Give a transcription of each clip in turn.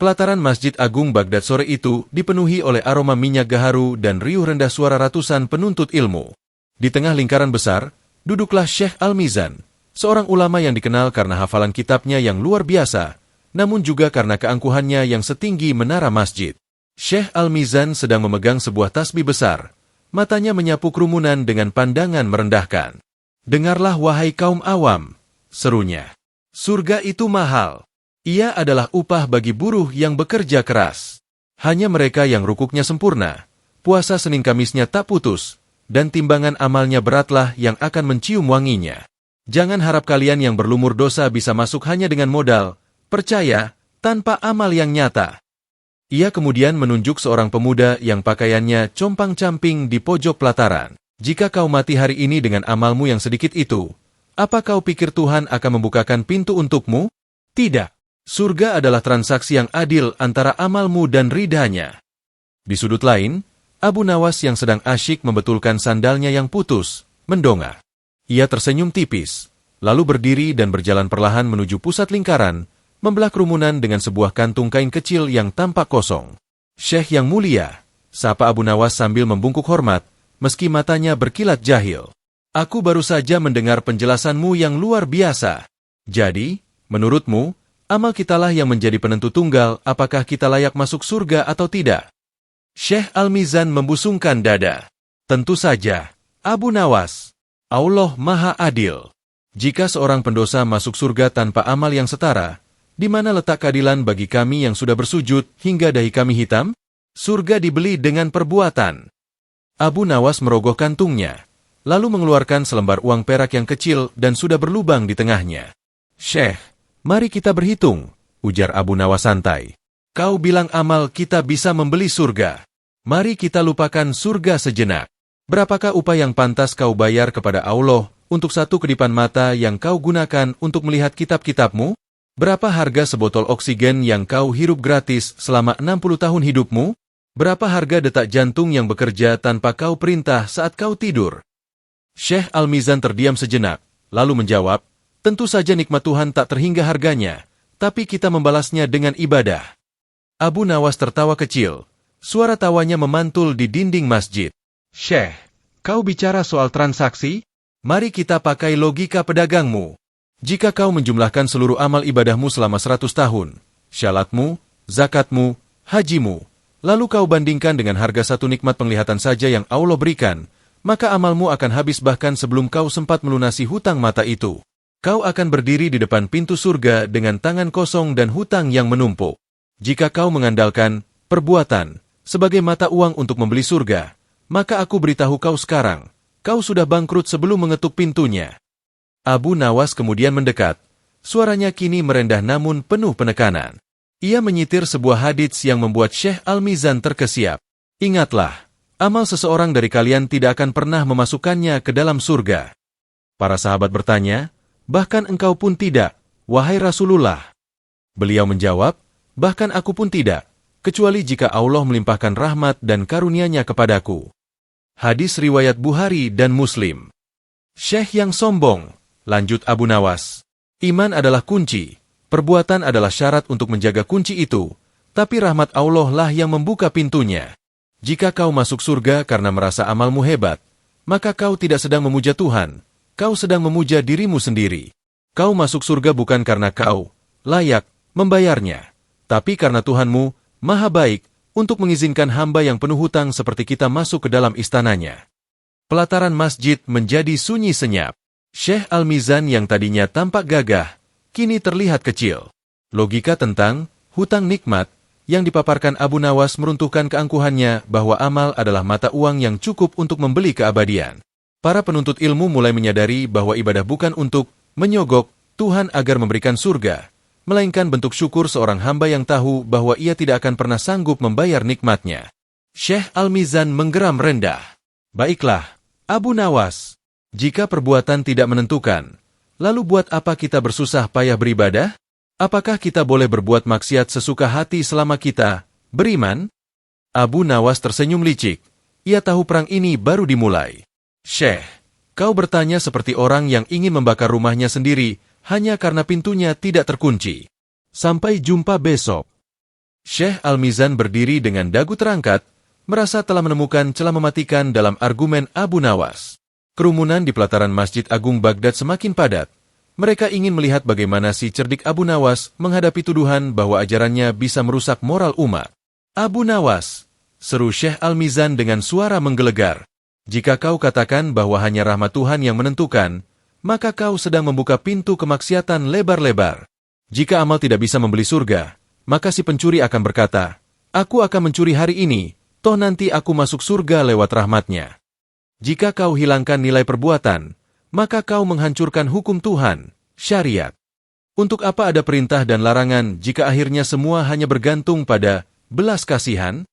Pelataran Masjid Agung Baghdad sore itu dipenuhi oleh aroma minyak gaharu dan riuh rendah suara ratusan penuntut ilmu. Di tengah lingkaran besar, duduklah Syekh Al-Mizan, seorang ulama yang dikenal karena hafalan kitabnya yang luar biasa, namun juga karena keangkuhannya yang setinggi menara masjid. Syekh Al-Mizan sedang memegang sebuah tasbih besar. Matanya menyapu kerumunan dengan pandangan merendahkan. "Dengarlah wahai kaum awam," serunya. "Surga itu mahal. Ia adalah upah bagi buruh yang bekerja keras. Hanya mereka yang rukuknya sempurna, puasa Senin Kamisnya tak putus, dan timbangan amalnya beratlah yang akan mencium wanginya. Jangan harap kalian yang berlumur dosa bisa masuk hanya dengan modal, percaya, tanpa amal yang nyata." Ia kemudian menunjuk seorang pemuda yang pakaiannya compang-camping di pojok pelataran. "Jika kau mati hari ini dengan amalmu yang sedikit itu, apa kau pikir Tuhan akan membukakan pintu untukmu? Tidak. Surga adalah transaksi yang adil antara amalmu dan ridhanya." Di sudut lain, Abu Nawas yang sedang asyik membetulkan sandalnya yang putus, mendongak. Ia tersenyum tipis, lalu berdiri dan berjalan perlahan menuju pusat lingkaran, membelah kerumunan dengan sebuah kantung kain kecil yang tampak kosong. "Syekh yang mulia," sapa Abu Nawas sambil membungkuk hormat, meski matanya berkilat jahil. "Aku baru saja mendengar penjelasanmu yang luar biasa. Jadi, menurutmu, amal kitalah yang menjadi penentu tunggal apakah kita layak masuk surga atau tidak?" Syekh Al-Mizan membusungkan dada. "Tentu saja, Abu Nawas. Allah Maha Adil. Jika seorang pendosa masuk surga tanpa amal yang setara, di mana letak keadilan bagi kami yang sudah bersujud hingga dahi kami hitam? Surga dibeli dengan perbuatan." Abu Nawas merogoh kantungnya, lalu mengeluarkan selembar uang perak yang kecil dan sudah berlubang di tengahnya. "Syekh, mari kita berhitung," ujar Abu Nawas santai. "Kau bilang amal kita bisa membeli surga. Mari kita lupakan surga sejenak. Berapakah upah yang pantas kau bayar kepada Allah untuk satu kedipan mata yang kau gunakan untuk melihat kitab-kitabmu? Berapa harga sebotol oksigen yang kau hirup gratis selama 60 tahun hidupmu? Berapa harga detak jantung yang bekerja tanpa kau perintah saat kau tidur?" Syekh Al-Mizan terdiam sejenak, lalu menjawab, "Tentu saja nikmat Tuhan tak terhingga harganya, tapi kita membalasnya dengan ibadah." Abu Nawas tertawa kecil. Suara tawanya memantul di dinding masjid. "Syekh, kau bicara soal transaksi? Mari kita pakai logika pedagangmu. Jika kau menjumlahkan seluruh amal ibadahmu selama 100 tahun, syalatmu, zakatmu, hajimu, lalu kau bandingkan dengan harga satu nikmat penglihatan saja yang Allah berikan, maka amalmu akan habis bahkan sebelum kau sempat melunasi hutang mata itu. Kau akan berdiri di depan pintu surga dengan tangan kosong dan hutang yang menumpuk. Jika kau mengandalkan perbuatan sebagai mata uang untuk membeli surga, maka aku beritahu kau sekarang, kau sudah bangkrut sebelum mengetuk pintunya." Abu Nawas kemudian mendekat. Suaranya kini merendah namun penuh penekanan. Ia menyitir sebuah hadits yang membuat Syekh Al-Mizan terkesiap. "Ingatlah, amal seseorang dari kalian tidak akan pernah memasukkannya ke dalam surga." Para sahabat bertanya, "Bahkan engkau pun tidak, wahai Rasulullah?" Beliau menjawab, "Bahkan aku pun tidak, kecuali jika Allah melimpahkan rahmat dan karunia-Nya kepadaku." Hadis riwayat Bukhari dan Muslim. "Syekh yang sombong," lanjut Abu Nawas. "Iman adalah kunci, perbuatan adalah syarat untuk menjaga kunci itu, tapi rahmat Allah lah yang membuka pintunya. Jika kau masuk surga karena merasa amalmu hebat, maka kau tidak sedang memuja Tuhan, kau sedang memuja dirimu sendiri. Kau masuk surga bukan karena kau layak membayarnya, tapi karena Tuhanmu Maha baik untuk mengizinkan hamba yang penuh hutang seperti kita masuk ke dalam istananya." Pelataran masjid menjadi sunyi senyap. Syekh Al-Mizan yang tadinya tampak gagah, kini terlihat kecil. Logika tentang hutang nikmat yang dipaparkan Abu Nawas meruntuhkan keangkuhannya bahwa amal adalah mata uang yang cukup untuk membeli keabadian. Para penuntut ilmu mulai menyadari bahwa ibadah bukan untuk menyogok Tuhan agar memberikan surga, melainkan bentuk syukur seorang hamba yang tahu bahwa ia tidak akan pernah sanggup membayar nikmatnya. Syekh Al-Mizan menggeram rendah. "Baiklah, Abu Nawas, jika perbuatan tidak menentukan, lalu buat apa kita bersusah payah beribadah? Apakah kita boleh berbuat maksiat sesuka hati selama kita beriman?" Abu Nawas tersenyum licik. Ia tahu perang ini baru dimulai. "Syekh, kau bertanya seperti orang yang ingin membakar rumahnya sendiri hanya karena pintunya tidak terkunci. Sampai jumpa besok." Syekh Al-Mizan berdiri dengan dagu terangkat, merasa telah menemukan celah mematikan dalam argumen Abu Nawas. Kerumunan di pelataran Masjid Agung Baghdad semakin padat. Mereka ingin melihat bagaimana si cerdik Abu Nawas menghadapi tuduhan bahwa ajarannya bisa merusak moral umat. Abu Nawas, seru Syekh Al-Mizan dengan suara menggelegar. Jika kau katakan bahwa hanya rahmat Tuhan yang menentukan, maka kau sedang membuka pintu kemaksiatan lebar-lebar. Jika amal tidak bisa membeli surga, maka si pencuri akan berkata, aku akan mencuri hari ini, toh nanti aku masuk surga lewat rahmatnya. Jika kau hilangkan nilai perbuatan, maka kau menghancurkan hukum Tuhan, syariat. Untuk apa ada perintah dan larangan jika akhirnya semua hanya bergantung pada belas kasihan?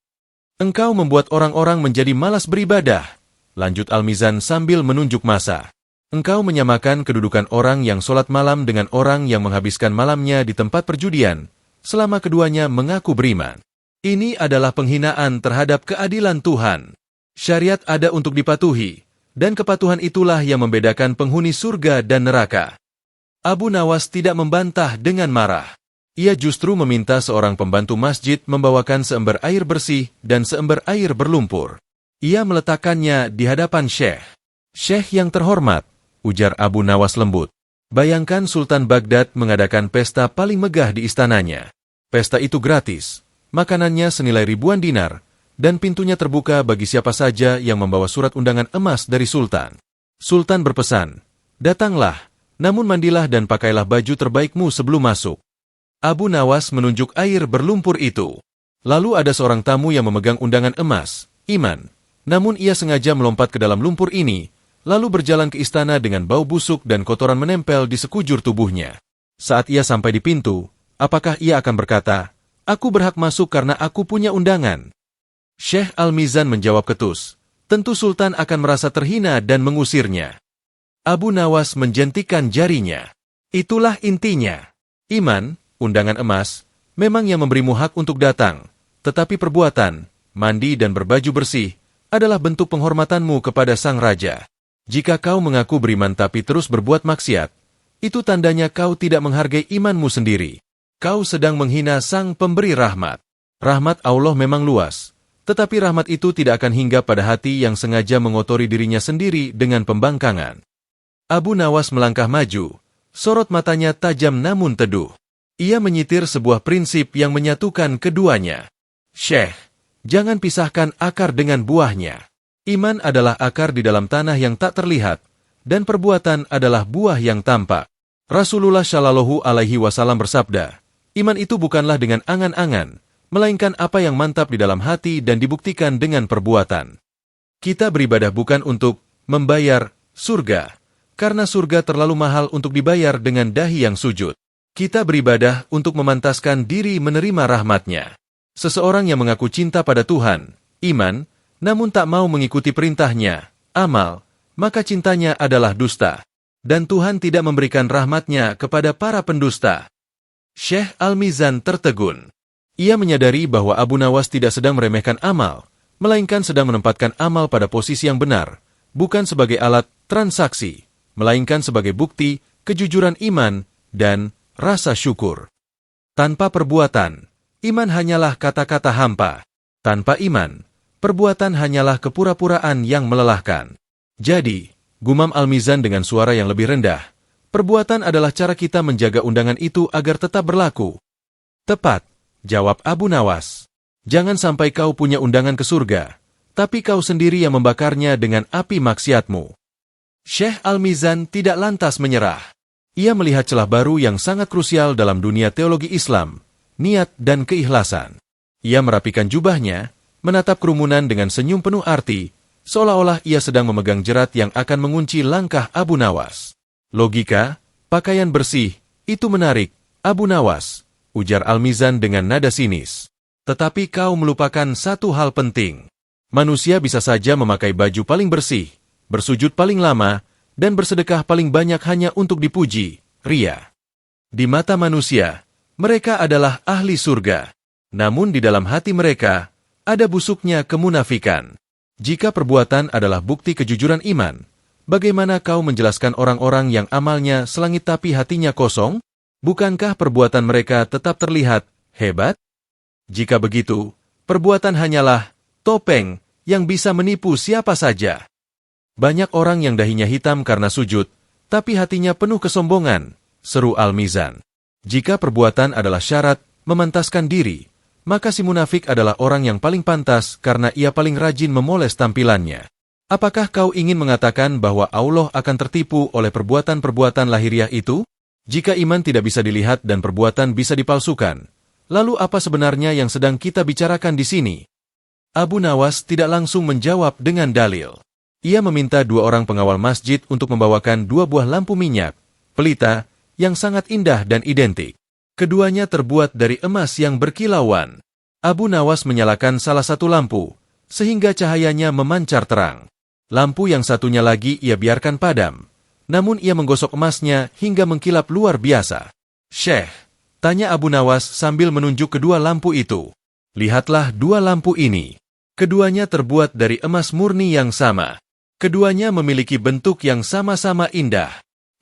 Engkau membuat orang-orang menjadi malas beribadah, lanjut Al-Mizan sambil menunjuk masa. Engkau menyamakan kedudukan orang yang sholat malam dengan orang yang menghabiskan malamnya di tempat perjudian, selama keduanya mengaku beriman. Ini adalah penghinaan terhadap keadilan Tuhan. Syariat ada untuk dipatuhi, dan kepatuhan itulah yang membedakan penghuni surga dan neraka. Abu Nawas tidak membantah dengan marah. Ia justru meminta seorang pembantu masjid membawakan seember air bersih dan seember air berlumpur. Ia meletakkannya di hadapan Syekh. Syekh yang terhormat, ujar Abu Nawas lembut. Bayangkan Sultan Baghdad mengadakan pesta paling megah di istananya. Pesta itu gratis, makanannya senilai ribuan dinar, dan pintunya terbuka bagi siapa saja yang membawa surat undangan emas dari Sultan. Sultan berpesan, datanglah, namun mandilah dan pakailah baju terbaikmu sebelum masuk. Abu Nawas menunjuk air berlumpur itu. Lalu ada seorang tamu yang memegang undangan emas, Iman. Namun ia sengaja melompat ke dalam lumpur ini, lalu berjalan ke istana dengan bau busuk dan kotoran menempel di sekujur tubuhnya. Saat ia sampai di pintu, apakah ia akan berkata, aku berhak masuk karena aku punya undangan? Syekh Al-Mizan menjawab ketus, tentu Sultan akan merasa terhina dan mengusirnya. Abu Nawas menjentikan jarinya. Itulah intinya. Iman, undangan emas, memang yang memberimu hak untuk datang, tetapi perbuatan, mandi dan berbaju bersih, adalah bentuk penghormatanmu kepada sang raja. Jika kau mengaku beriman tapi terus berbuat maksiat, itu tandanya kau tidak menghargai imanmu sendiri. Kau sedang menghina sang pemberi rahmat. Rahmat Allah memang luas, tetapi rahmat itu tidak akan hingga pada hati yang sengaja mengotori dirinya sendiri dengan pembangkangan. Abu Nawas melangkah maju, sorot matanya tajam namun teduh. Ia menyitir sebuah prinsip yang menyatukan keduanya. Syekh, jangan pisahkan akar dengan buahnya. Iman adalah akar di dalam tanah yang tak terlihat, dan perbuatan adalah buah yang tampak. Rasulullah Shallallahu Alaihi Wasallam bersabda, iman itu bukanlah dengan angan-angan, melainkan apa yang mantap di dalam hati dan dibuktikan dengan perbuatan. Kita beribadah bukan untuk membayar surga, karena surga terlalu mahal untuk dibayar dengan dahi yang sujud. Kita beribadah untuk memantaskan diri menerima rahmatnya. Seseorang yang mengaku cinta pada Tuhan, iman, namun tak mau mengikuti perintahnya, amal, maka cintanya adalah dusta. Dan Tuhan tidak memberikan rahmatnya kepada para pendusta. Syekh Al-Mizan tertegun. Ia menyadari bahwa Abu Nawas tidak sedang meremehkan amal, melainkan sedang menempatkan amal pada posisi yang benar, bukan sebagai alat transaksi, melainkan sebagai bukti kejujuran iman dan rasa syukur. Tanpa perbuatan, iman hanyalah kata-kata hampa. Tanpa iman, perbuatan hanyalah kepura-puraan yang melelahkan. Jadi, gumam Al-Mizan dengan suara yang lebih rendah, perbuatan adalah cara kita menjaga undangan itu agar tetap berlaku. Tepat, jawab Abu Nawas. Jangan sampai kau punya undangan ke surga, tapi kau sendiri yang membakarnya dengan api maksiatmu. Syekh Al-Mizan tidak lantas menyerah. Ia melihat celah baru yang sangat krusial dalam dunia teologi Islam, niat dan keikhlasan. Ia merapikan jubahnya, menatap kerumunan dengan senyum penuh arti, seolah-olah ia sedang memegang jerat yang akan mengunci langkah Abu Nawas. Logika, pakaian bersih, itu menarik, Abu Nawas, ujar Al-Mizan dengan nada sinis. Tetapi kau melupakan satu hal penting. Manusia bisa saja memakai baju paling bersih, bersujud paling lama, dan bersedekah paling banyak hanya untuk dipuji, ria. Di mata manusia, mereka adalah ahli surga. Namun di dalam hati mereka, ada busuknya kemunafikan. Jika perbuatan adalah bukti kejujuran iman, bagaimana kau menjelaskan orang-orang yang amalnya selangit tapi hatinya kosong? Bukankah perbuatan mereka tetap terlihat hebat? Jika begitu, perbuatan hanyalah topeng yang bisa menipu siapa saja. Banyak orang yang dahinya hitam karena sujud, tapi hatinya penuh kesombongan, seru Al-Mizan. Jika perbuatan adalah syarat memantaskan diri, maka si munafik adalah orang yang paling pantas karena ia paling rajin memoles tampilannya. Apakah kau ingin mengatakan bahwa Allah akan tertipu oleh perbuatan-perbuatan lahiriah itu? Jika iman tidak bisa dilihat dan perbuatan bisa dipalsukan, lalu apa sebenarnya yang sedang kita bicarakan di sini? Abu Nawas tidak langsung menjawab dengan dalil. Ia meminta 2 orang pengawal masjid untuk membawakan 2 buah lampu minyak, pelita, yang sangat indah dan identik. Keduanya terbuat dari emas yang berkilauan. Abu Nawas menyalakan salah satu lampu, sehingga cahayanya memancar terang. Lampu yang satunya lagi ia biarkan padam, namun ia menggosok emasnya hingga mengkilap luar biasa. "Syekh," tanya Abu Nawas sambil menunjuk kedua lampu itu. "Lihatlah 2 lampu ini. Keduanya terbuat dari emas murni yang sama. Keduanya memiliki bentuk yang sama-sama indah.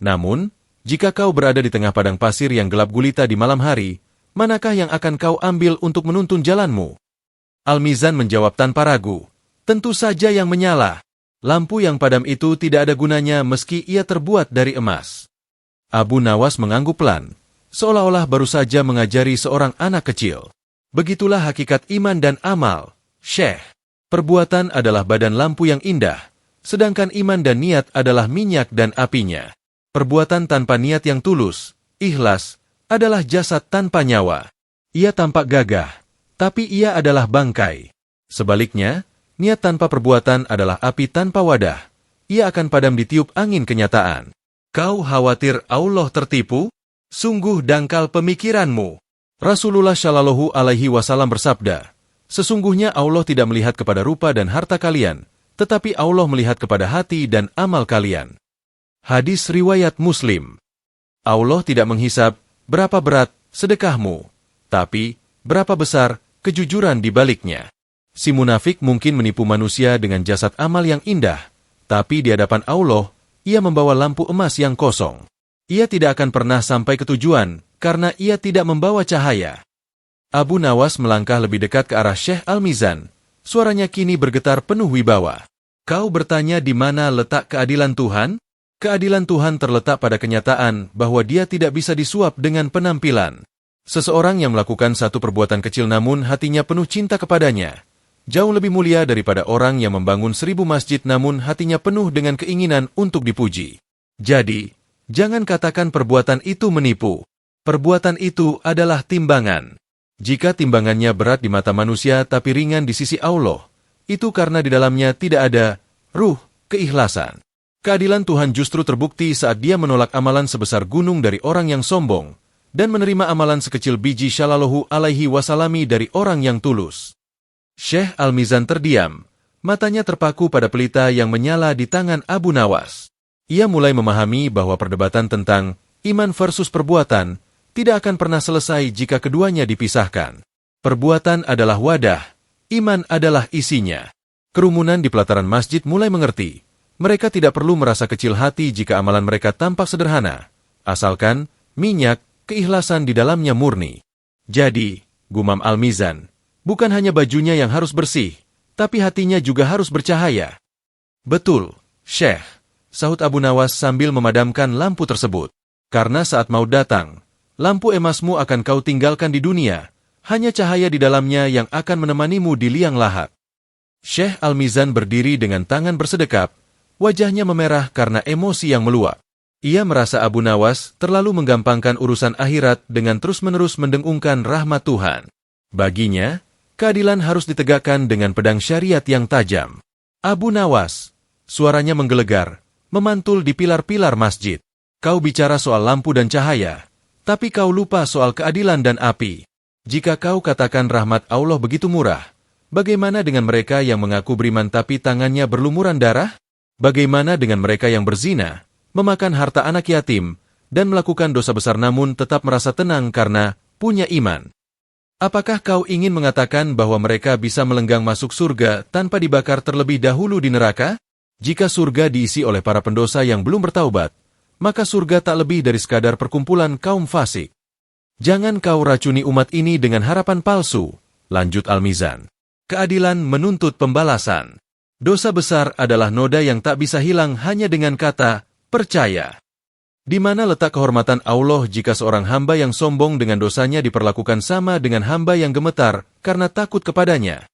Namun, jika kau berada di tengah padang pasir yang gelap gulita di malam hari, manakah yang akan kau ambil untuk menuntun jalanmu?" Al-Mizan menjawab tanpa ragu, "Tentu saja yang menyala. Lampu yang padam itu tidak ada gunanya meski ia terbuat dari emas." Abu Nawas mengangguk pelan, seolah-olah baru saja mengajari seorang anak kecil. "Begitulah hakikat iman dan amal, Syekh. Perbuatan adalah badan lampu yang indah, sedangkan iman dan niat adalah minyak dan apinya. Perbuatan tanpa niat yang tulus, ikhlas, adalah jasad tanpa nyawa. Ia tampak gagah, tapi ia adalah bangkai. Sebaliknya, niat tanpa perbuatan adalah api tanpa wadah. Ia akan padam ditiup angin kenyataan. Kau khawatir Allah tertipu? Sungguh dangkal pemikiranmu." Rasulullah Shallallahu Alaihi Wasallam bersabda, "Sesungguhnya Allah tidak melihat kepada rupa dan harta kalian, tetapi Allah melihat kepada hati dan amal kalian." Hadis riwayat Muslim. Allah tidak menghisab berapa berat sedekahmu, tapi berapa besar kejujuran di baliknya. Si munafik mungkin menipu manusia dengan jasad amal yang indah, tapi di hadapan Allah, ia membawa lampu emas yang kosong. Ia tidak akan pernah sampai ke tujuan, karena ia tidak membawa cahaya. Abu Nawas melangkah lebih dekat ke arah Syekh Al-Mizan. Suaranya kini bergetar penuh wibawa. "Kau bertanya di mana letak keadilan Tuhan? Keadilan Tuhan terletak pada kenyataan bahwa Dia tidak bisa disuap dengan penampilan. Seseorang yang melakukan satu perbuatan kecil namun hatinya penuh cinta kepadanya, jauh lebih mulia daripada orang yang membangun 1000 masjid namun hatinya penuh dengan keinginan untuk dipuji. Jadi, jangan katakan perbuatan itu menipu. Perbuatan itu adalah timbangan. Jika timbangannya berat di mata manusia tapi ringan di sisi Allah, itu karena di dalamnya tidak ada ruh keikhlasan. Keadilan Tuhan justru terbukti saat Dia menolak amalan sebesar gunung dari orang yang sombong dan menerima amalan sekecil biji Shallallahu Alaihi Wasallami dari orang yang tulus." Syekh Al-Mizan terdiam, matanya terpaku pada pelita yang menyala di tangan Abu Nawas. Ia mulai memahami bahwa perdebatan tentang iman versus perbuatan tidak akan pernah selesai jika keduanya dipisahkan. Perbuatan adalah wadah, iman adalah isinya. Kerumunan di pelataran masjid mulai mengerti. Mereka tidak perlu merasa kecil hati jika amalan mereka tampak sederhana, asalkan minyak, keikhlasan di dalamnya murni. "Jadi," gumam Al-Mizan, "bukan hanya bajunya yang harus bersih, tapi hatinya juga harus bercahaya." "Betul, Syekh," sahut Abu Nawas sambil memadamkan lampu tersebut. "Karena saat maut datang, lampu emasmu akan kau tinggalkan di dunia, hanya cahaya di dalamnya yang akan menemanimu di liang lahat." Syekh Al-Mizan berdiri dengan tangan bersedekap, wajahnya memerah karena emosi yang meluap. Ia merasa Abu Nawas terlalu menggampangkan urusan akhirat dengan terus-menerus mendengungkan rahmat Tuhan. Baginya, keadilan harus ditegakkan dengan pedang syariat yang tajam. "Abu Nawas," suaranya menggelegar, memantul di pilar-pilar masjid. "Kau bicara soal lampu dan cahaya, tapi kau lupa soal keadilan dan api. Jika kau katakan rahmat Allah begitu murah, bagaimana dengan mereka yang mengaku beriman tapi tangannya berlumuran darah? Bagaimana dengan mereka yang berzina, memakan harta anak yatim, dan melakukan dosa besar namun tetap merasa tenang karena punya iman? Apakah kau ingin mengatakan bahwa mereka bisa melenggang masuk surga tanpa dibakar terlebih dahulu di neraka? Jika surga diisi oleh para pendosa yang belum bertaubat, maka surga tak lebih dari sekadar perkumpulan kaum fasik. Jangan kau racuni umat ini dengan harapan palsu, lanjut Al-Mizan. Keadilan menuntut pembalasan. Dosa besar adalah noda yang tak bisa hilang hanya dengan kata, percaya. Di mana letak kehormatan Allah jika seorang hamba yang sombong dengan dosanya diperlakukan sama dengan hamba yang gemetar karena takut kepadanya?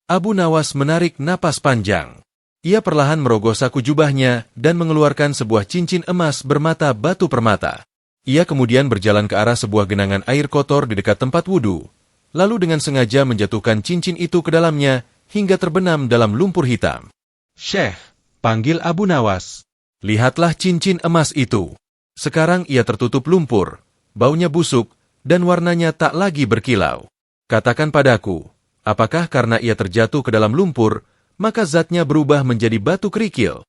Abu Nawas menarik napas panjang. Ia perlahan merogoh saku jubahnya dan mengeluarkan sebuah cincin emas bermata batu permata. Ia kemudian berjalan ke arah sebuah genangan air kotor di dekat tempat wudhu, lalu dengan sengaja menjatuhkan cincin itu ke dalamnya hingga terbenam dalam lumpur hitam. "Syekh," panggil Abu Nawas. "Lihatlah cincin emas itu. Sekarang ia tertutup lumpur, baunya busuk, dan warnanya tak lagi berkilau. Katakan padaku, apakah karena ia terjatuh ke dalam lumpur, maka zatnya berubah menjadi batu kerikil?"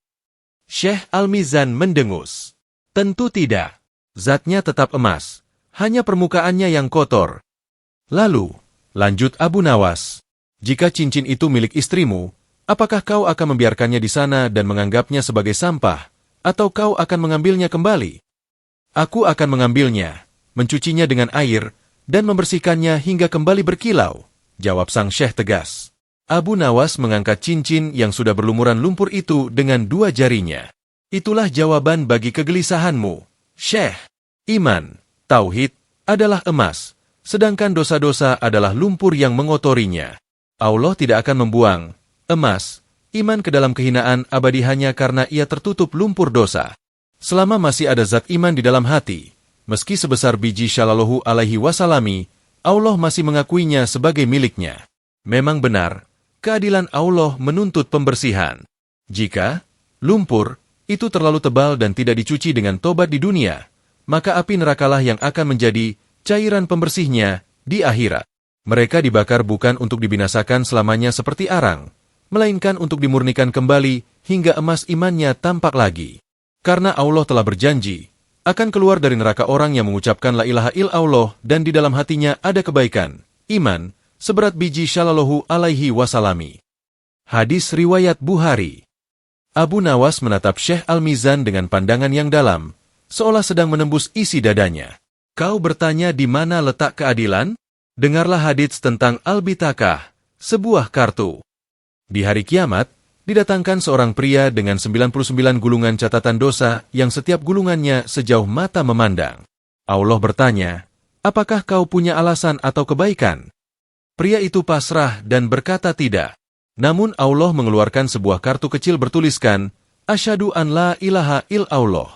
Syekh Al-Mizan mendengus. "Tentu tidak. Zatnya tetap emas, hanya permukaannya yang kotor." "Lalu," lanjut Abu Nawas, "jika cincin itu milik istrimu, apakah kau akan membiarkannya di sana dan menganggapnya sebagai sampah, atau kau akan mengambilnya kembali?" "Aku akan mengambilnya, mencucinya dengan air, dan membersihkannya hingga kembali berkilau," jawab sang syekh tegas. Abu Nawas mengangkat cincin yang sudah berlumuran lumpur itu dengan dua jarinya. "Itulah jawaban bagi kegelisahanmu, Syekh. Iman, tauhid, adalah emas, sedangkan dosa-dosa adalah lumpur yang mengotorinya. Allah tidak akan membuang emas, iman ke dalam kehinaan abadi hanya karena ia tertutup lumpur dosa. Selama masih ada zat iman di dalam hati, meski sebesar biji Shallallahu alaihi wasallami, Allah masih mengakuinya sebagai miliknya. Memang benar, keadilan Allah menuntut pembersihan. Jika lumpur itu terlalu tebal dan tidak dicuci dengan tobat di dunia, maka api nerakalah yang akan menjadi cairan pembersihnya di akhirat. Mereka dibakar bukan untuk dibinasakan selamanya seperti arang, melainkan untuk dimurnikan kembali hingga emas imannya tampak lagi. Karena Allah telah berjanji, akan keluar dari neraka orang yang mengucapkan la ilaha illallah dan di dalam hatinya ada kebaikan, iman, seberat biji Shallallahu alaihi wasallami. Hadis riwayat Bukhari. Abu Nawas menatap Syekh Al-Mizan dengan pandangan yang dalam, seolah sedang menembus isi dadanya. "Kau bertanya di mana letak keadilan? Dengarlah hadits tentang Al-Bitakah, sebuah kartu. Di hari kiamat, didatangkan seorang pria dengan 99 gulungan catatan dosa yang setiap gulungannya sejauh mata memandang. Allah bertanya, apakah kau punya alasan atau kebaikan? Pria itu pasrah dan berkata tidak. Namun Allah mengeluarkan sebuah kartu kecil bertuliskan, Asyhadu an la ilaha illallah.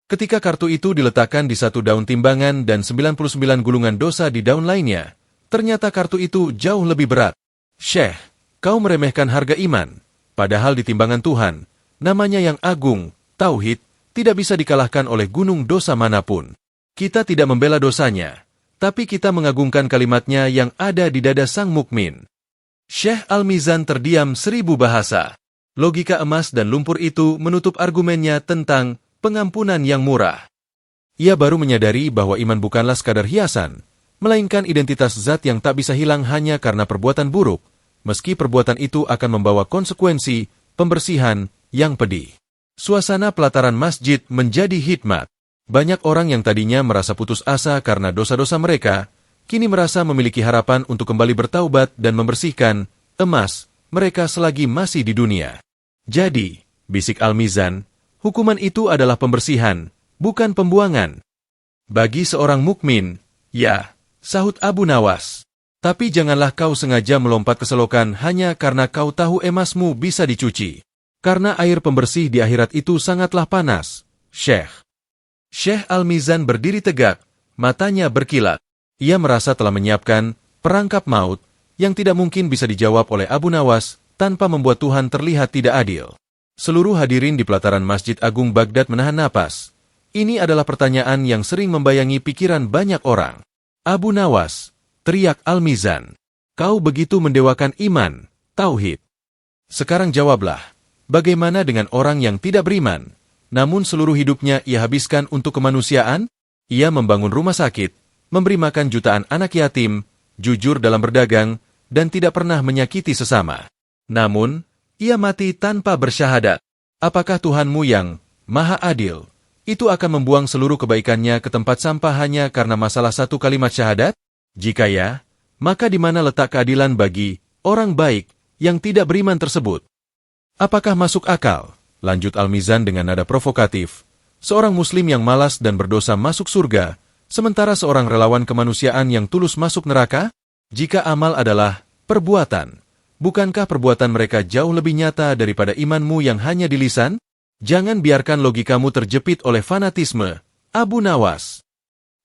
Ketika kartu itu diletakkan di satu daun timbangan dan 99 gulungan dosa di daun lainnya, ternyata kartu itu jauh lebih berat. Syekh, kau meremehkan harga iman, padahal di timbangan Tuhan, namanya yang agung, tauhid, tidak bisa dikalahkan oleh gunung dosa manapun. Kita tidak membela dosanya, tapi kita mengagungkan kalimatnya yang ada di dada sang mukmin. Syekh Al-Mizan terdiam 1000 bahasa. Logika emas dan lumpur itu menutup argumennya tentang pengampunan yang murah. Ia baru menyadari bahwa iman bukanlah sekadar hiasan, melainkan identitas zat yang tak bisa hilang hanya karena perbuatan buruk, meski perbuatan itu akan membawa konsekuensi, pembersihan, yang pedih. Suasana pelataran masjid menjadi hikmat. Banyak orang yang tadinya merasa putus asa karena dosa-dosa mereka, kini merasa memiliki harapan untuk kembali bertaubat dan membersihkan emas mereka selagi masih di dunia. Jadi, bisik Al-Mizan, hukuman itu adalah pembersihan, bukan pembuangan. Bagi seorang mukmin, ya, sahut Abu Nawas. Tapi janganlah kau sengaja melompat ke selokan hanya karena kau tahu emasmu bisa dicuci. Karena air pembersih di akhirat itu sangatlah panas, Syekh. Syekh Al-Mizan berdiri tegak, matanya berkilat. Ia merasa telah menyiapkan perangkap maut yang tidak mungkin bisa dijawab oleh Abu Nawas tanpa membuat Tuhan terlihat tidak adil. Seluruh hadirin di pelataran Masjid Agung Baghdad menahan napas. Ini adalah pertanyaan yang sering membayangi pikiran banyak orang. Abu Nawas, teriak Al-Mizan, kau begitu mendewakan iman, tauhid. Sekarang jawablah, bagaimana dengan orang yang tidak beriman, namun seluruh hidupnya ia habiskan untuk kemanusiaan? Ia membangun rumah sakit, memberi makan jutaan anak yatim, jujur dalam berdagang, dan tidak pernah menyakiti sesama. Namun, ia mati tanpa bersyahadat. Apakah Tuhanmu yang Maha Adil itu akan membuang seluruh kebaikannya ke tempat sampah hanya karena masalah satu kalimat syahadat? Jika ya, Maka di mana letak keadilan bagi orang baik yang tidak beriman tersebut? Apakah masuk akal? Lanjut Al-Mizan dengan nada provokatif. Seorang muslim yang malas dan berdosa masuk surga, sementara seorang relawan kemanusiaan yang tulus masuk neraka? Jika amal adalah perbuatan, bukankah perbuatan mereka jauh lebih nyata daripada imanmu yang hanya di lisan? Jangan biarkan logikamu terjepit oleh fanatisme. Abu Nawas.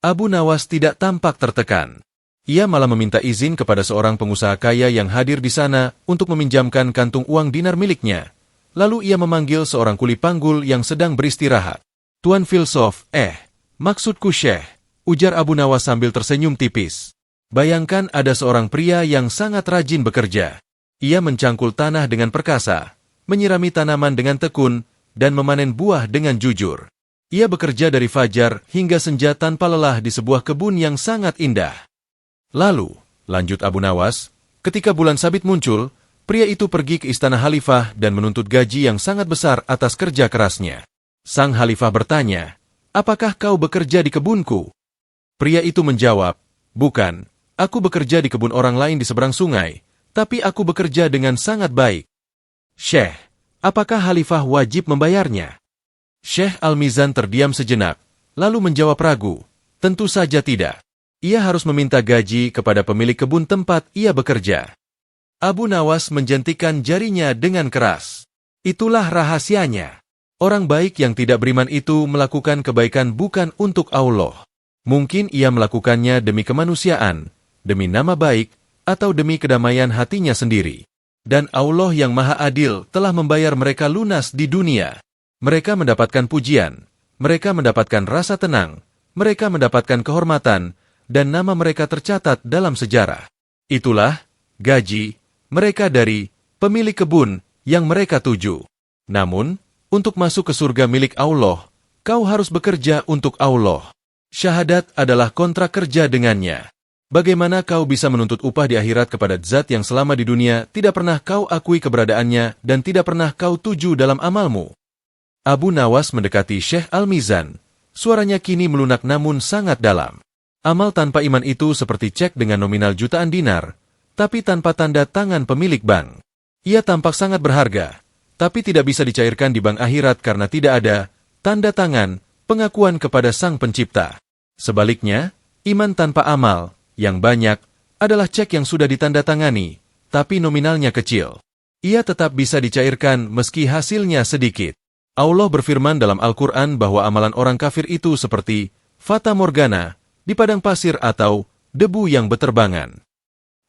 Abu Nawas tidak tampak tertekan. Ia malah meminta izin kepada seorang pengusaha kaya yang hadir di sana untuk meminjamkan kantung uang dinar miliknya. Lalu ia memanggil seorang kuli panggul yang sedang beristirahat. Tuan filsuf, maksudku Syekh, ujar Abu Nawas sambil tersenyum tipis. Bayangkan ada seorang pria yang sangat rajin bekerja. Ia mencangkul tanah dengan perkasa, menyirami tanaman dengan tekun, dan memanen buah dengan jujur. Ia bekerja dari fajar hingga senja tanpa lelah di sebuah kebun yang sangat indah. Lalu, lanjut Abu Nawas, ketika bulan sabit muncul, pria itu pergi ke istana Khalifah dan menuntut gaji yang sangat besar atas kerja kerasnya. Sang Khalifah bertanya, "Apakah kau bekerja di kebunku?" Pria itu menjawab, "Bukan, aku bekerja di kebun orang lain di seberang sungai, tapi aku bekerja dengan sangat baik." "Syekh, apakah Khalifah wajib membayarnya?" Syekh Al-Mizan terdiam sejenak, lalu menjawab ragu, "Tentu saja tidak. Ia harus meminta gaji kepada pemilik kebun tempat ia bekerja." Abu Nawas menjentikan jarinya dengan keras. Itulah rahasianya. Orang baik yang tidak beriman itu melakukan kebaikan bukan untuk Allah. Mungkin ia melakukannya demi kemanusiaan, demi nama baik, atau demi kedamaian hatinya sendiri. Dan Allah yang Maha Adil telah membayar mereka lunas di dunia. Mereka mendapatkan pujian, mereka mendapatkan rasa tenang, mereka mendapatkan kehormatan, dan nama mereka tercatat dalam sejarah. Itulah gaji mereka dari pemilik kebun yang mereka tuju. Namun, untuk masuk ke surga milik Allah, kau harus bekerja untuk Allah. Syahadat adalah kontrak kerja dengannya. Bagaimana kau bisa menuntut upah di akhirat kepada zat yang selama di dunia tidak pernah kau akui keberadaannya dan tidak pernah kau tuju dalam amalmu? Abu Nawas mendekati Syekh Al-Mizan. Suaranya kini melunak namun sangat dalam. Amal tanpa iman itu seperti cek dengan nominal jutaan dinar, tapi tanpa tanda tangan pemilik bank. Ia tampak sangat berharga, tapi tidak bisa dicairkan di bank akhirat karena tidak ada tanda tangan pengakuan kepada Sang Pencipta. Sebaliknya, iman tanpa amal yang banyak adalah cek yang sudah ditandatangani, tapi nominalnya kecil. Ia tetap bisa dicairkan meski hasilnya sedikit. Allah berfirman dalam Al-Quran bahwa amalan orang kafir itu seperti fata morgana di padang pasir atau debu yang beterbangan.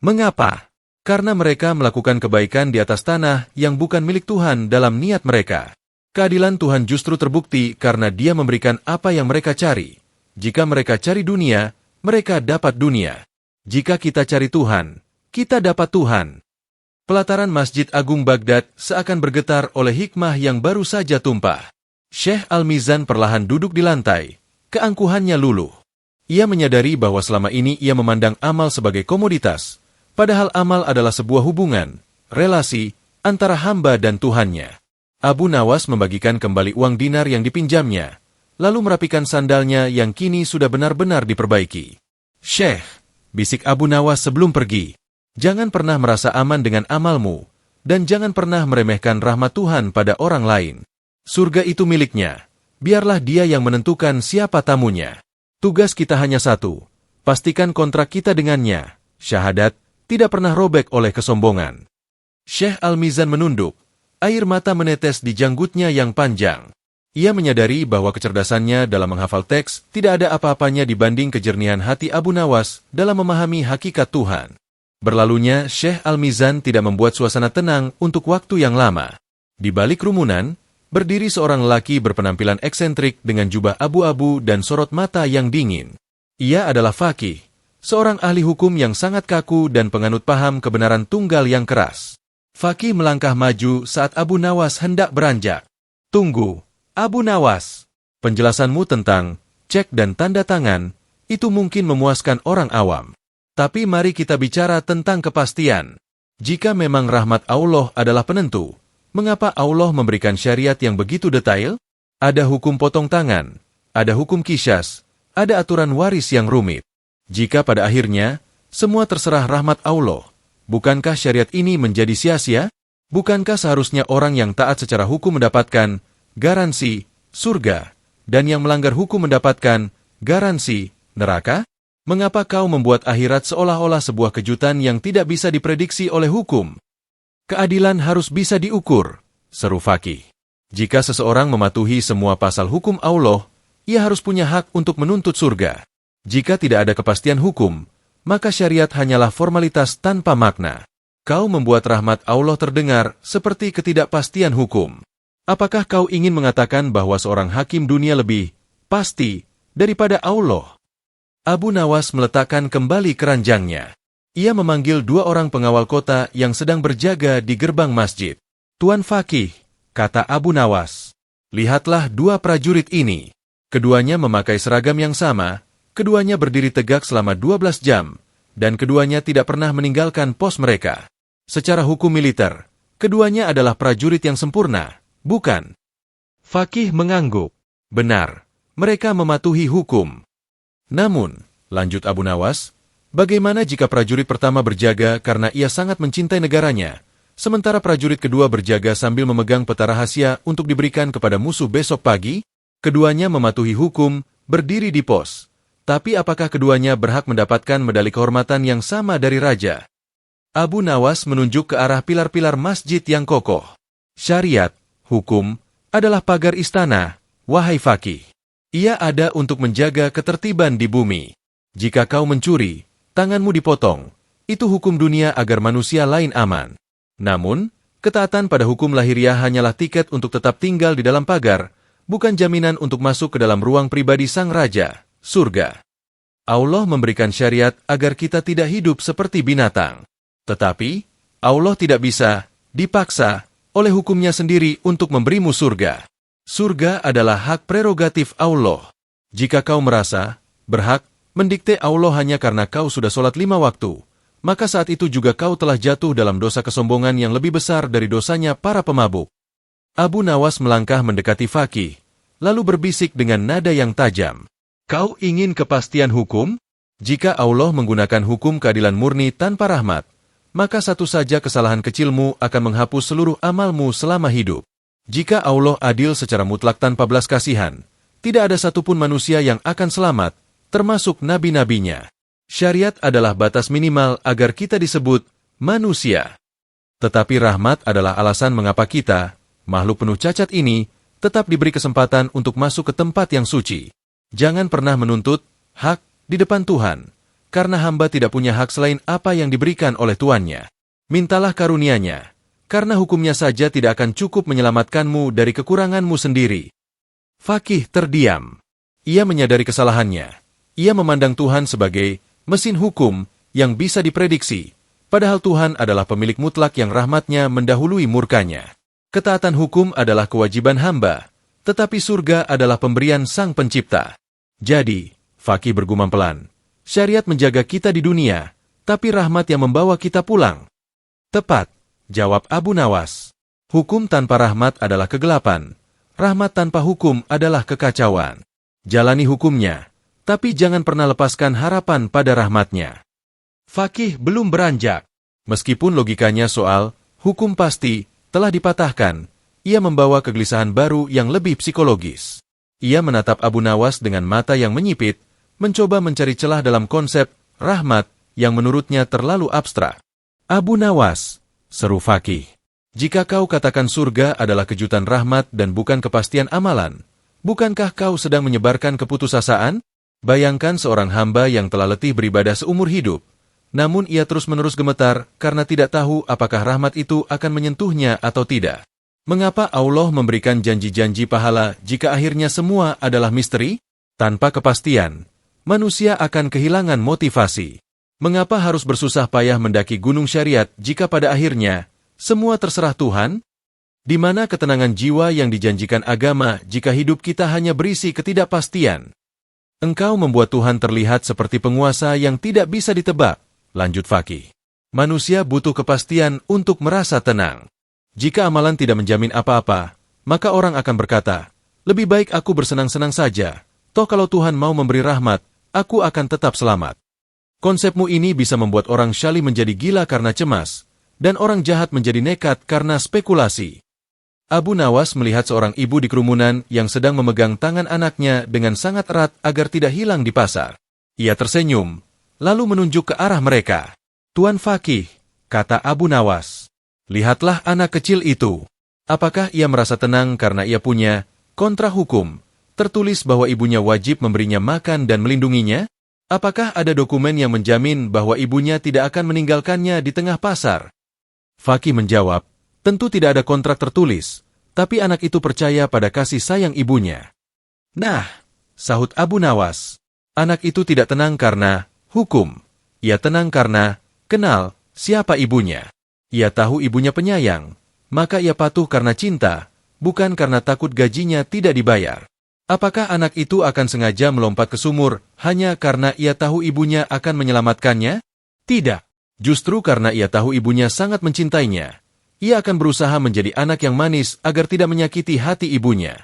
Mengapa? Karena mereka melakukan kebaikan di atas tanah yang bukan milik Tuhan dalam niat mereka. Keadilan Tuhan justru terbukti karena Dia memberikan apa yang mereka cari. Jika mereka cari dunia, mereka dapat dunia. Jika kita cari Tuhan, kita dapat Tuhan. Pelataran Masjid Agung Baghdad seakan bergetar oleh hikmah yang baru saja tumpah. Syekh Al-Mizan perlahan duduk di lantai, keangkuhannya luluh. Ia menyadari bahwa selama ini ia memandang amal sebagai komoditas, padahal amal adalah sebuah hubungan, relasi, antara hamba dan Tuhannya. Abu Nawas membagikan kembali uang dinar yang dipinjamnya, lalu merapikan sandalnya yang kini sudah benar-benar diperbaiki. "Syekh," bisik Abu Nawas sebelum pergi, "jangan pernah merasa aman dengan amalmu, dan jangan pernah meremehkan rahmat Tuhan pada orang lain. Surga itu miliknya, biarlah Dia yang menentukan siapa tamunya. Tugas kita hanya satu, pastikan kontrak kita dengannya, syahadat, tidak pernah robek oleh kesombongan." Syekh Al-Mizan menunduk, air mata menetes di janggutnya yang panjang. Ia menyadari bahwa kecerdasannya dalam menghafal teks tidak ada apa-apanya dibanding kejernihan hati Abu Nawas dalam memahami hakikat Tuhan. Berlalunya, Syekh Al-Mizan tidak membuat suasana tenang untuk waktu yang lama. Di balik rumunan, berdiri seorang lelaki berpenampilan eksentrik dengan jubah abu-abu dan sorot mata yang dingin. Ia adalah faqih, seorang ahli hukum yang sangat kaku dan penganut paham kebenaran tunggal yang keras. Faqih melangkah maju saat Abu Nawas hendak beranjak. "Tunggu, Abu Nawas. Penjelasanmu tentang cek dan tanda tangan itu mungkin memuaskan orang awam. Tapi mari kita bicara tentang kepastian. Jika memang rahmat Allah adalah penentu, mengapa Allah memberikan syariat yang begitu detail? Ada hukum potong tangan, ada hukum kisyas, ada aturan waris yang rumit. Jika pada akhirnya Semua terserah rahmat Allah. Bukankah syariat ini menjadi sia-sia? Bukankah seharusnya orang yang taat secara hukum mendapatkan garansi surga, dan yang melanggar hukum mendapatkan garansi neraka? Mengapa kau membuat akhirat seolah-olah sebuah kejutan yang tidak bisa diprediksi oleh hukum? Keadilan harus bisa diukur, seru Fakih. Jika seseorang mematuhi semua pasal hukum Allah, ia harus punya hak untuk menuntut surga. Jika tidak ada kepastian hukum, maka syariat hanyalah formalitas tanpa makna. Kau membuat rahmat Allah terdengar seperti ketidakpastian hukum. Apakah kau ingin mengatakan bahwa seorang hakim dunia lebih pasti daripada Allah? Abu Nawas meletakkan kembali keranjangnya. Ia memanggil 2 orang pengawal kota yang sedang berjaga di gerbang masjid. Tuan Fakih, kata Abu Nawas, lihatlah 2 prajurit ini. Keduanya memakai seragam yang sama, keduanya berdiri tegak selama 12 jam, dan keduanya tidak pernah meninggalkan pos mereka. Secara hukum militer, keduanya adalah prajurit yang sempurna, bukan? Fakih mengangguk. Benar, mereka mematuhi hukum. Namun, lanjut Abu Nawas, bagaimana jika prajurit pertama berjaga karena ia sangat mencintai negaranya, sementara prajurit kedua berjaga sambil memegang peta rahasia untuk diberikan kepada musuh besok pagi? Keduanya mematuhi hukum, berdiri di pos. Tapi apakah keduanya berhak mendapatkan medali kehormatan yang sama dari raja? Abu Nawas menunjuk ke arah pilar-pilar masjid yang kokoh. Syariat, hukum, adalah pagar istana, wahai Fakih. Ia ada untuk menjaga ketertiban di bumi. Jika kau mencuri, tanganmu dipotong. Itu hukum dunia agar manusia lain aman. Namun, ketaatan pada hukum lahiriah hanyalah tiket untuk tetap tinggal di dalam pagar, bukan jaminan untuk masuk ke dalam ruang pribadi sang raja, surga. Allah memberikan syariat agar kita tidak hidup seperti binatang. Tetapi, Allah tidak bisa dipaksa oleh hukumnya sendiri untuk memberimu surga. Surga adalah hak prerogatif Allah. Jika kau merasa berhak mendikte Allah hanya karena kau sudah sholat 5 waktu, maka saat itu juga kau telah jatuh dalam dosa kesombongan yang lebih besar dari dosanya para pemabuk. Abu Nawas melangkah mendekati Fakih, lalu berbisik dengan nada yang tajam. Kau ingin kepastian hukum? Jika Allah menggunakan hukum keadilan murni tanpa rahmat, maka satu saja kesalahan kecilmu akan menghapus seluruh amalmu selama hidup. Jika Allah adil secara mutlak tanpa belas kasihan, tidak ada satupun manusia yang akan selamat, termasuk nabi-nabinya. Syariat adalah batas minimal agar kita disebut manusia. Tetapi rahmat adalah alasan mengapa kita, makhluk penuh cacat ini, tetap diberi kesempatan untuk masuk ke tempat yang suci. Jangan pernah menuntut hak di depan Tuhan, karena hamba tidak punya hak selain apa yang diberikan oleh Tuannya. Mintalah karunia-Nya, karena hukumnya saja tidak akan cukup menyelamatkanmu dari kekuranganmu sendiri. Fakih terdiam. Ia menyadari kesalahannya. Ia memandang Tuhan sebagai mesin hukum yang bisa diprediksi, padahal Tuhan adalah pemilik mutlak yang rahmatnya mendahului murkanya. Ketaatan hukum adalah kewajiban hamba, tetapi surga adalah pemberian Sang Pencipta. Jadi, Fakih bergumam pelan, syariat menjaga kita di dunia, tapi rahmat yang membawa kita pulang. Tepat, jawab Abu Nawas. Hukum tanpa rahmat adalah kegelapan. Rahmat tanpa hukum adalah kekacauan. Jalani hukumnya, tapi jangan pernah lepaskan harapan pada rahmatnya. Fakih belum beranjak. Meskipun logikanya soal hukum pasti telah dipatahkan, ia membawa kegelisahan baru yang lebih psikologis. Ia menatap Abu Nawas dengan mata yang menyipit, mencoba mencari celah dalam konsep rahmat yang menurutnya terlalu abstrak. Abu Nawas, seru Fakih, jika kau katakan surga adalah kejutan rahmat dan bukan kepastian amalan, bukankah kau sedang menyebarkan keputusasaan? Bayangkan seorang hamba yang telah letih beribadah seumur hidup, namun ia terus-menerus gemetar karena tidak tahu apakah rahmat itu akan menyentuhnya atau tidak. Mengapa Allah memberikan janji-janji pahala jika akhirnya semua adalah misteri? Tanpa kepastian, manusia akan kehilangan motivasi. Mengapa harus bersusah payah mendaki gunung syariat jika pada akhirnya semua terserah Tuhan? Di mana ketenangan jiwa yang dijanjikan agama jika hidup kita hanya berisi ketidakpastian? Engkau membuat Tuhan terlihat seperti penguasa yang tidak bisa ditebak, lanjut Fakih. Manusia butuh kepastian untuk merasa tenang. Jika amalan tidak menjamin apa-apa, maka orang akan berkata, lebih baik aku bersenang-senang saja, toh kalau Tuhan mau memberi rahmat, aku akan tetap selamat. Konsepmu ini bisa membuat orang syali menjadi gila karena cemas, dan orang jahat menjadi nekat karena spekulasi. Abu Nawas melihat seorang ibu di kerumunan yang sedang memegang tangan anaknya dengan sangat erat agar tidak hilang di pasar. Ia tersenyum, lalu menunjuk ke arah mereka. "Tuan Fakih," kata Abu Nawas, "lihatlah anak kecil itu. Apakah ia merasa tenang karena ia punya kontra hukum tertulis bahwa ibunya wajib memberinya makan dan melindunginya? Apakah ada dokumen yang menjamin bahwa ibunya tidak akan meninggalkannya di tengah pasar?" Fakih menjawab, "Tentu tidak ada kontrak tertulis, tapi anak itu percaya pada kasih sayang ibunya." "Nah," sahut Abu Nawas, "anak itu tidak tenang karena hukum. Ia tenang karena kenal siapa ibunya. Ia tahu ibunya penyayang, maka ia patuh karena cinta, bukan karena takut gajinya tidak dibayar. Apakah anak itu akan sengaja melompat ke sumur hanya karena ia tahu ibunya akan menyelamatkannya? Tidak. Justru karena ia tahu ibunya sangat mencintainya, ia akan berusaha menjadi anak yang manis agar tidak menyakiti hati ibunya."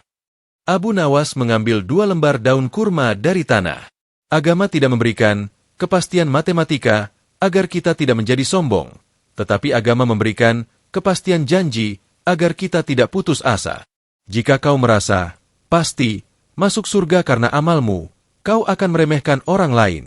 Abu Nawas mengambil 2 lembar daun kurma dari tanah. Agama tidak memberikan kepastian matematika agar kita tidak menjadi sombong, tetapi agama memberikan kepastian janji agar kita tidak putus asa. Jika kau merasa pasti masuk surga karena amalmu, kau akan meremehkan orang lain.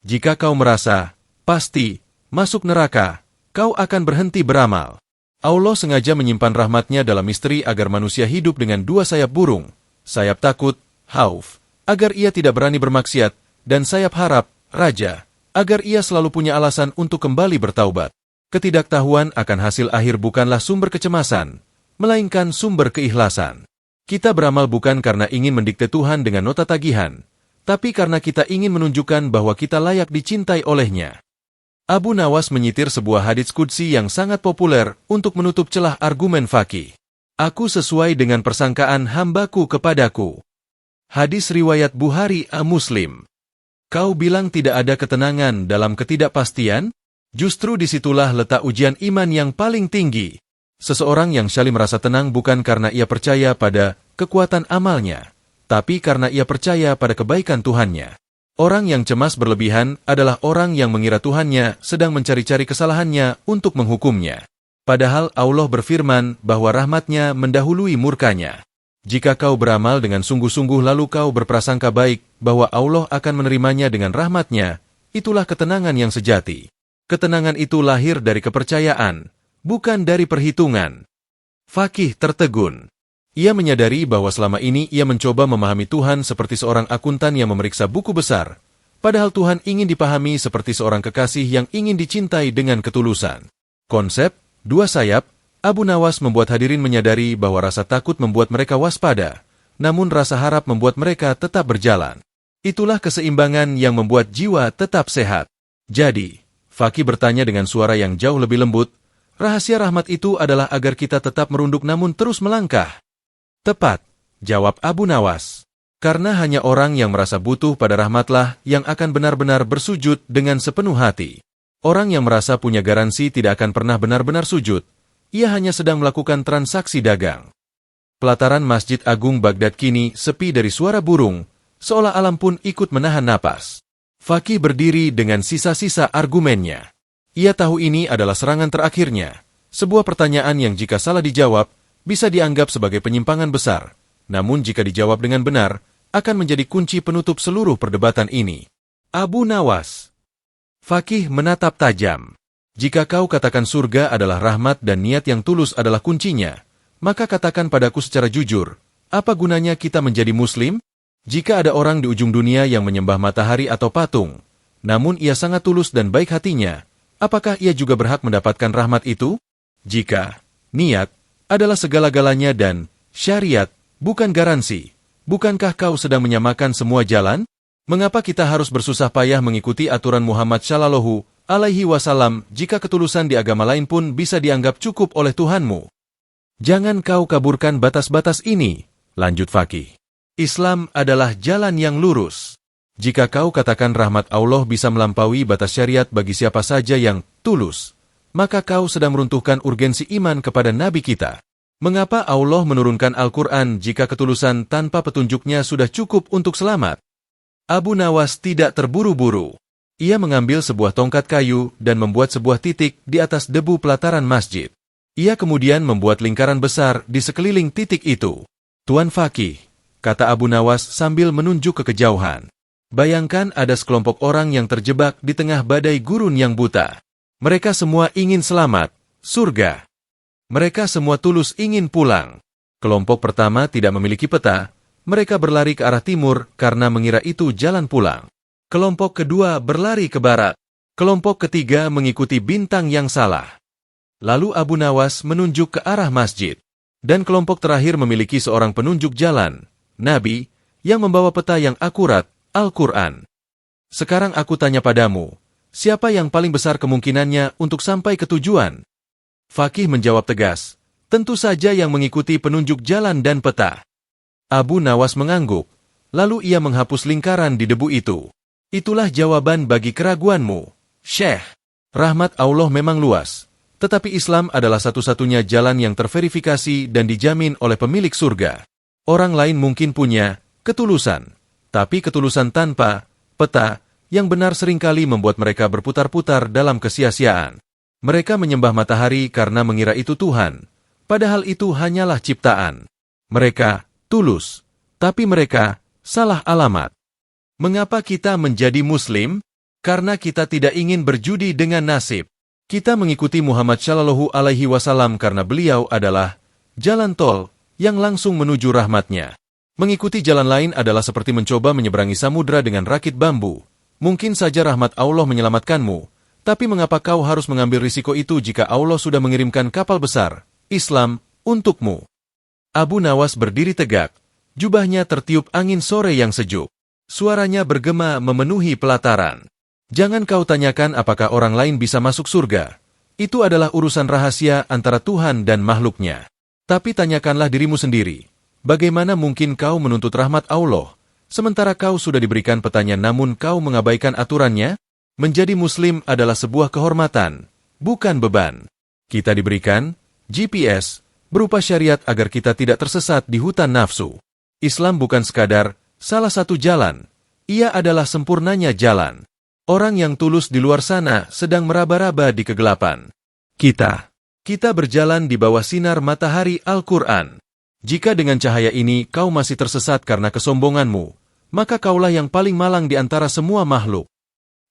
Jika kau merasa pasti masuk neraka, kau akan berhenti beramal. Allah sengaja menyimpan rahmatnya dalam misteri agar manusia hidup dengan 2 sayap burung, sayap takut, khauf, agar ia tidak berani bermaksiat, dan sayap harap, raja, agar ia selalu punya alasan untuk kembali bertaubat. Ketidaktahuan akan hasil akhir bukanlah sumber kecemasan, melainkan sumber keikhlasan. Kita beramal bukan karena ingin mendikte Tuhan dengan nota tagihan, tapi karena kita ingin menunjukkan bahwa kita layak dicintai olehnya. Abu Nawas menyitir sebuah hadits qudsi yang sangat populer untuk menutup celah argumen Fakih. "Aku sesuai dengan persangkaan hambaku kepadaku." Hadis riwayat Bukhari Muslim. Kau bilang tidak ada ketenangan dalam ketidakpastian? Justru disitulah letak ujian iman yang paling tinggi. Seseorang yang syali merasa tenang bukan karena ia percaya pada kekuatan amalnya, tapi karena ia percaya pada kebaikan Tuhannya. Orang yang cemas berlebihan adalah orang yang mengira Tuhannya sedang mencari-cari kesalahannya untuk menghukumnya. Padahal Allah berfirman bahwa rahmatnya mendahului murkanya. Jika kau beramal dengan sungguh-sungguh lalu kau berprasangka baik bahwa Allah akan menerimanya dengan rahmatnya, itulah ketenangan yang sejati. Ketenangan itu lahir dari kepercayaan, bukan dari perhitungan. Fakih tertegun. Ia menyadari bahwa selama ini ia mencoba memahami Tuhan seperti seorang akuntan yang memeriksa buku besar, padahal Tuhan ingin dipahami seperti seorang kekasih yang ingin dicintai dengan ketulusan. Konsep 2 sayap, Abu Nawas membuat hadirin menyadari bahwa rasa takut membuat mereka waspada, namun rasa harap membuat mereka tetap berjalan. Itulah keseimbangan yang membuat jiwa tetap sehat. Jadi, Fakih bertanya dengan suara yang jauh lebih lembut, rahasia rahmat itu adalah agar kita tetap merunduk namun terus melangkah. "Tepat," jawab Abu Nawas. "Karena hanya orang yang merasa butuh pada rahmatlah yang akan benar-benar bersujud dengan sepenuh hati. Orang yang merasa punya garansi tidak akan pernah benar-benar sujud. Ia hanya sedang melakukan transaksi dagang." Pelataran Masjid Agung Baghdad kini sepi dari suara burung, seolah alam pun ikut menahan napas. Fakih berdiri dengan sisa-sisa argumennya. Ia tahu ini adalah serangan terakhirnya, sebuah pertanyaan yang jika salah dijawab, bisa dianggap sebagai penyimpangan besar, namun jika dijawab dengan benar, akan menjadi kunci penutup seluruh perdebatan ini. Abu Nawas. Fakih menatap tajam. "Jika kau katakan surga adalah rahmat dan niat yang tulus adalah kuncinya, maka katakan padaku secara jujur, apa gunanya kita menjadi muslim? Jika ada orang di ujung dunia yang menyembah matahari atau patung, namun ia sangat tulus dan baik hatinya, apakah ia juga berhak mendapatkan rahmat itu? Jika niat adalah segala-galanya dan syariat bukan garansi, bukankah kau sedang menyamakan semua jalan? Mengapa kita harus bersusah payah mengikuti aturan Muhammad Shallallahu Alaihi Wasallam jika ketulusan di agama lain pun bisa dianggap cukup oleh Tuhanmu? Jangan kau kaburkan batas-batas ini," lanjut Fakih. "Islam adalah jalan yang lurus. Jika kau katakan rahmat Allah bisa melampaui batas syariat bagi siapa saja yang tulus, maka kau sedang meruntuhkan urgensi iman kepada Nabi kita. Mengapa Allah menurunkan Al-Quran jika ketulusan tanpa petunjuknya sudah cukup untuk selamat?" Abu Nawas tidak terburu-buru. Ia mengambil sebuah tongkat kayu dan membuat sebuah titik di atas debu pelataran masjid. Ia kemudian membuat lingkaran besar di sekeliling titik itu. Tuan Fakih, kata Abu Nawas sambil menunjuk ke kejauhan. Bayangkan ada sekelompok orang yang terjebak di tengah badai gurun yang buta. Mereka semua ingin selamat, surga. Mereka semua tulus ingin pulang. Kelompok pertama tidak memiliki peta, mereka berlari ke arah timur karena mengira itu jalan pulang. Kelompok kedua berlari ke barat. Kelompok ketiga mengikuti bintang yang salah. Lalu Abu Nawas menunjuk ke arah masjid. Dan kelompok terakhir memiliki seorang penunjuk jalan, Nabi, yang membawa peta yang akurat, Al-Quran. Sekarang aku tanya padamu, siapa yang paling besar kemungkinannya untuk sampai ke tujuan? Fakih menjawab tegas, tentu saja yang mengikuti penunjuk jalan dan peta. Abu Nawas mengangguk, lalu ia menghapus lingkaran di debu itu. Itulah jawaban bagi keraguanmu, Syekh. Rahmat Allah memang luas. Tetapi Islam adalah satu-satunya jalan yang terverifikasi dan dijamin oleh pemilik surga. Orang lain mungkin punya ketulusan, tapi ketulusan tanpa peta yang benar seringkali membuat mereka berputar-putar dalam kesia-siaan. Mereka menyembah matahari karena mengira itu Tuhan, padahal itu hanyalah ciptaan. Mereka tulus, tapi mereka salah alamat. Mengapa kita menjadi Muslim? Karena kita tidak ingin berjudi dengan nasib. Kita mengikuti Muhammad Shallallahu Alaihi Wasallam karena beliau adalah jalan tol yang langsung menuju rahmatnya. Mengikuti jalan lain adalah seperti mencoba menyeberangi samudra dengan rakit bambu. Mungkin saja rahmat Allah menyelamatkanmu, tapi mengapa kau harus mengambil risiko itu jika Allah sudah mengirimkan kapal besar, Islam, untukmu? Abu Nawas berdiri tegak, jubahnya tertiup angin sore yang sejuk. Suaranya bergema memenuhi pelataran. Jangan kau tanyakan apakah orang lain bisa masuk surga. Itu adalah urusan rahasia antara Tuhan dan makhluknya. Tapi tanyakanlah dirimu sendiri. Bagaimana mungkin kau menuntut rahmat Allah, sementara kau sudah diberikan petanya namun kau mengabaikan aturannya? Menjadi Muslim adalah sebuah kehormatan, bukan beban. Kita diberikan GPS, berupa syariat agar kita tidak tersesat di hutan nafsu. Islam bukan sekadar salah satu jalan, ia adalah sempurnanya jalan. Orang yang tulus di luar sana sedang meraba-raba di kegelapan. Kita berjalan di bawah sinar matahari Al-Quran. Jika dengan cahaya ini kau masih tersesat karena kesombonganmu, maka kaulah yang paling malang di antara semua makhluk.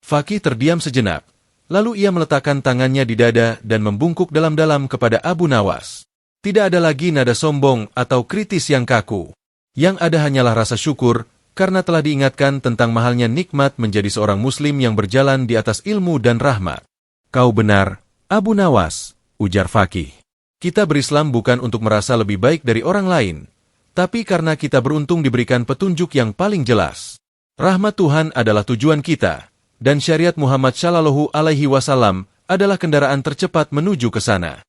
Fakih terdiam sejenak, lalu ia meletakkan tangannya di dada dan membungkuk dalam-dalam kepada Abu Nawas. Tidak ada lagi nada sombong atau kritis yang kaku. Yang ada hanyalah rasa syukur, karena telah diingatkan tentang mahalnya nikmat menjadi seorang Muslim yang berjalan di atas ilmu dan rahmat. Kau benar, Abu Nawas, ujar Fakih. Kita berislam bukan untuk merasa lebih baik dari orang lain, tapi karena kita beruntung diberikan petunjuk yang paling jelas. Rahmat Tuhan adalah tujuan kita, dan syariat Muhammad Shallallahu Alaihi Wasallam adalah kendaraan tercepat menuju ke sana.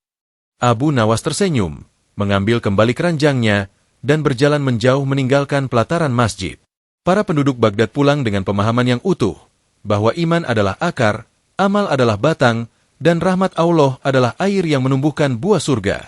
Abu Nawas tersenyum, mengambil kembali keranjangnya, dan berjalan menjauh meninggalkan pelataran masjid. Para penduduk Baghdad pulang dengan pemahaman yang utuh, bahwa iman adalah akar, amal adalah batang, dan rahmat Allah adalah air yang menumbuhkan buah surga.